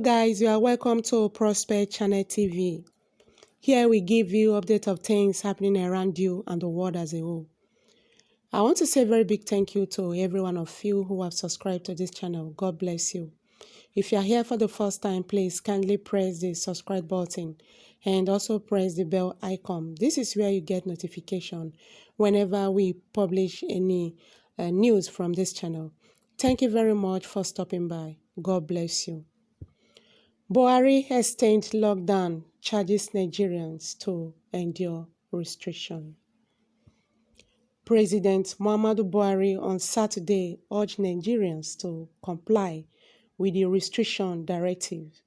guys, you are welcome to Prosper Channel TV. Here we give you update of things happening around you and the world as a whole. I want to say a very big thank you to every one of you who have subscribed to this channel. God bless you. If you are here for the first time, please kindly press the subscribe button and also press the bell icon. This is where you get notification whenever we publish any news from this channel. Thank you very much for stopping by. God bless you. Buhari extends lockdown, charges Nigerians to endure restriction. President Muhammadu Buhari on Saturday urged Nigerians to comply with the restriction directive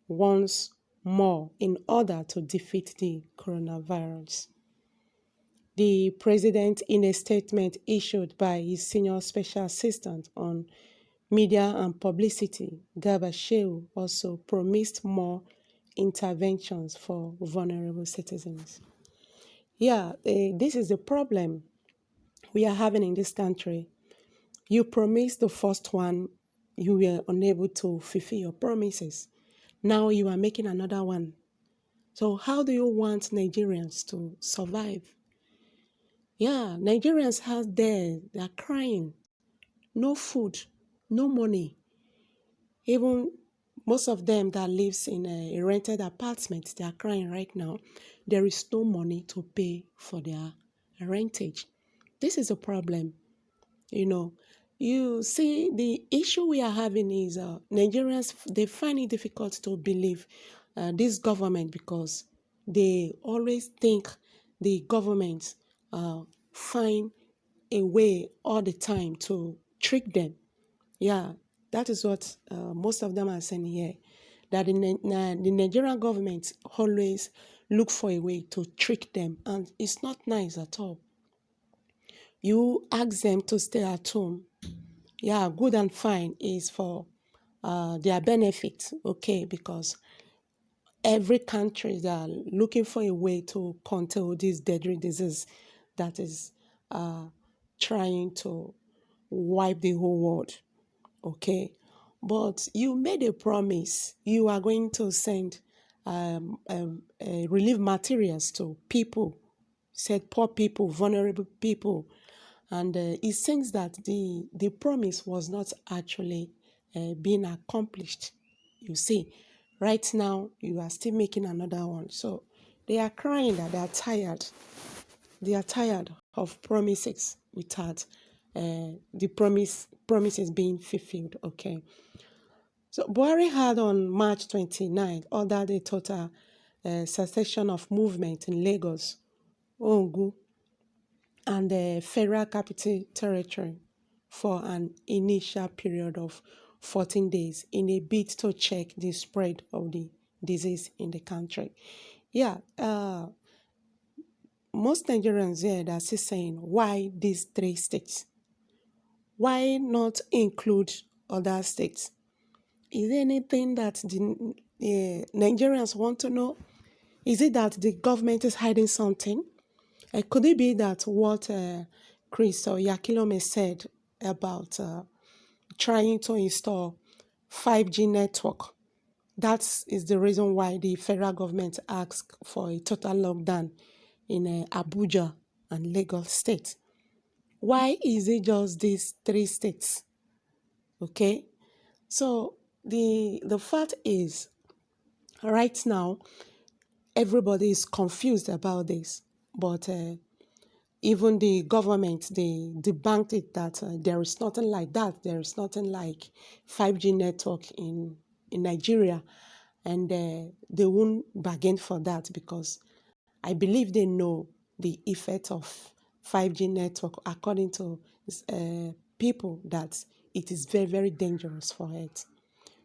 once more in order to defeat the coronavirus. The president, in a statement issued by his senior special assistant on media and publicity, Garba Shehu, also promised more interventions for vulnerable citizens. This is the problem we are having in this country. You promised the first one, you were unable to fulfill your promises. Now you are making another one. So how do you want Nigerians to survive? Nigerians out there, they are crying. No food, no money. Even most of them that lives in a rented apartment, they are crying right now. There is no money to pay for their rentage. This is a problem. You see, the issue we are having is Nigerians, they find it difficult to believe this government because they always think the government find a way all the time to trick them. That is what most of them are saying here, that the Nigerian government always look for a way to trick them, and it's not nice at all. You ask them to stay at home. Good and fine is for their benefit, okay, because every country is looking for a way to control this deadly disease that is trying to wipe the whole world. Okay, but you made a promise. You are going to send relief materials to people, said poor people, vulnerable people, and it seems that the promise was not actually being accomplished. You see, right now you are still making another one. So they are crying that they are tired. They are tired of promises without the promises being fulfilled. Okay. So Buhari had on March 29th ordered a total cessation of movement in Lagos, Ogun, and the Federal Capital Territory for an initial period of 14 days in a bid to check the spread of the disease in the country. Most Nigerians here are still saying, why these 3 states? Why not include other states? Is there anything that the Nigerians want to know? Is it that the government is hiding something? Could it be that what Chris or Yakilome said about trying to install 5G network? That is the reason why the federal government asked for a total lockdown in Abuja and Lagos state. Why is it just these 3 states? Okay, so the fact is, right now, everybody is confused about this, but even the government, they debunked it that there is nothing like that. There is nothing like 5G network in Nigeria, and they won't bargain for that because I believe they know the effect of 5G network according to people, that it is very, very dangerous for it.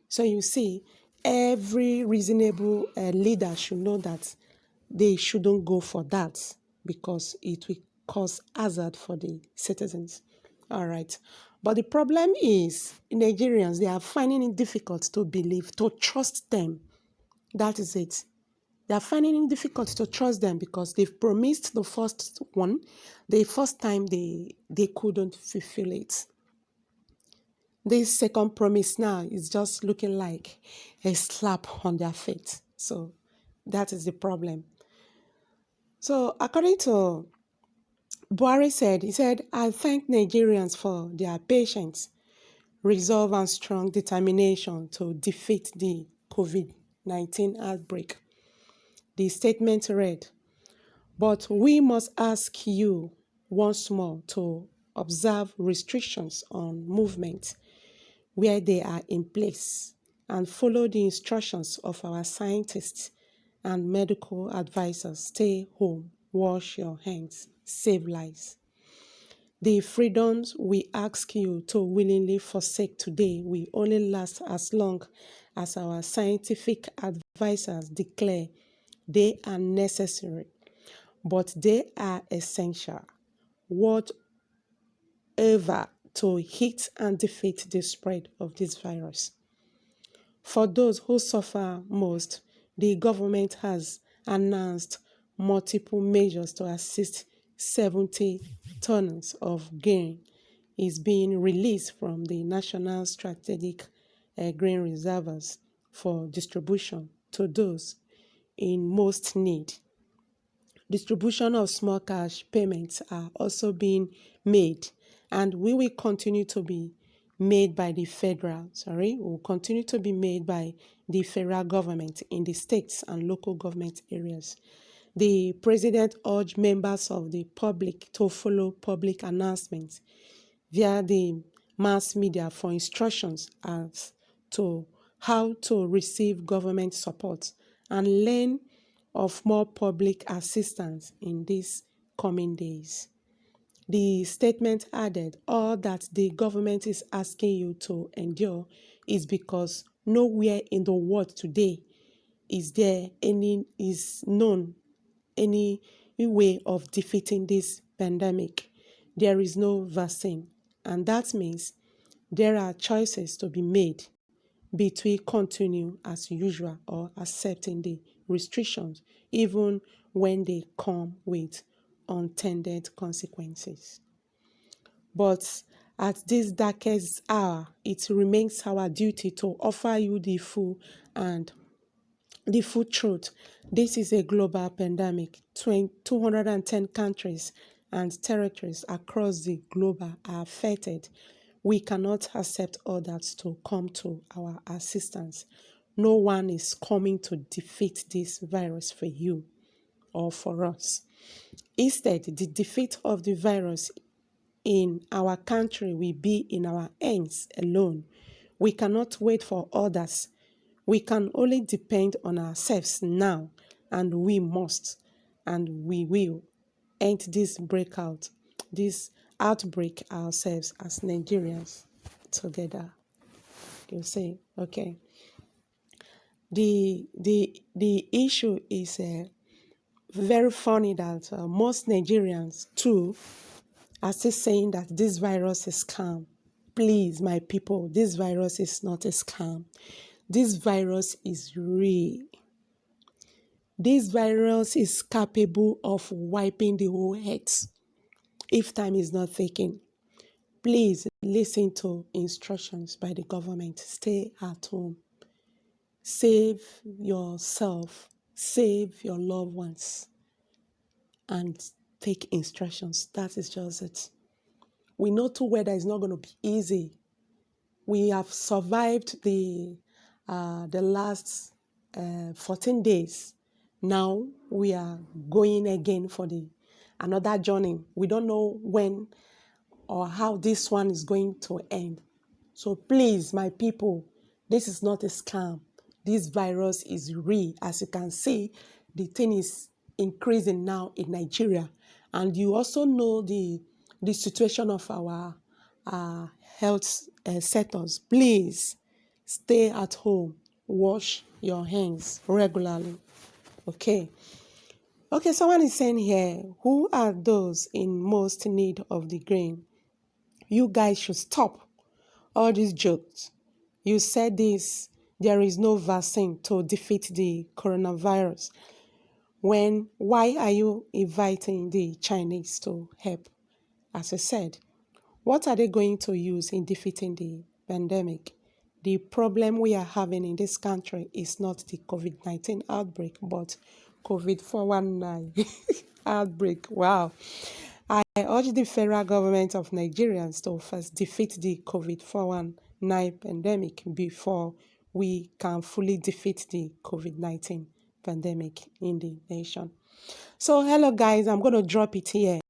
So you see, every reasonable leader should know that they shouldn't go for that because it will cause hazard for the citizens. All right. But the problem is, Nigerians, they are finding it difficult to believe, to trust them. That is it. They are finding it difficult to trust them because they've promised the first one. The first time they couldn't fulfill it. This second promise now is just looking like a slap on their face. So that is the problem. So according to Buhari he said, I thank Nigerians for their patience, resolve and strong determination to defeat the COVID-19 outbreak. The statement read, but we must ask you once more to observe restrictions on movement where they are in place and follow the instructions of our scientists and medical advisors. Stay home, wash your hands, save lives. The freedoms we ask you to willingly forsake today will only last as long as our scientific advisors declare they are necessary, but they are essential. Whatever to hit and defeat the spread of this virus. For those who suffer most, the government has announced multiple measures to assist 70 tons of grain is being released from the National Strategic Grain Reserves for distribution to those in most need. Distribution of small cash payments are also being made, and we will continue to be made by the will continue to be made by the federal government in the states and local government areas. The president urged members of the public to follow public announcements via the mass media for instructions as to how to receive government support and learn of more public assistance in these coming days. The statement added, all that the government is asking you to endure is because nowhere in the world today is known any way of defeating this pandemic. There is no vaccine, and that means there are choices to be made between continue as usual or accepting the restrictions, even when they come with unintended consequences. But at this darkest hour, it remains our duty to offer you the full truth. This is a global pandemic. 210 countries and territories across the globe are affected. We cannot accept others to come to our assistance. No one is coming to defeat this virus for you or for us. Instead, the defeat of the virus in our country will be in our hands alone. We cannot wait for others. We can only depend on ourselves now, and we must, and we will end this outbreak ourselves as Nigerians together. You say, okay. The issue is very funny that most Nigerians too are still saying that this virus is scam. Please, my people, this virus is not a scam. This virus is real. This virus is capable of wiping the whole earth if time is not taken. Please listen to instructions by the government. Stay at home. Save yourself. Save your loved ones. And take instructions. That is just it. We know too well that it's not going to be easy. We have survived the last 14 days. Now we are going again for another journey. We don't know when or how this one is going to end. So please, my people, this is not a scam. This virus is real. As you can see, the thing is increasing now in Nigeria. And you also know the situation of our health sectors. Please stay at home. Wash your hands regularly. Okay, someone is saying here, who are those in most need of the grain? You guys should stop all these jokes. You said this, there is no vaccine to defeat the coronavirus. Why are you inviting the Chinese to help? As I said, what are they going to use in defeating the pandemic. The problem we are having in this country is not the COVID-19 outbreak, but COVID-419 outbreak. Wow. I urge the federal government of Nigerians to first defeat the COVID-419 pandemic before we can fully defeat the COVID-19 pandemic in the nation. So, hello guys, I'm going to drop it here.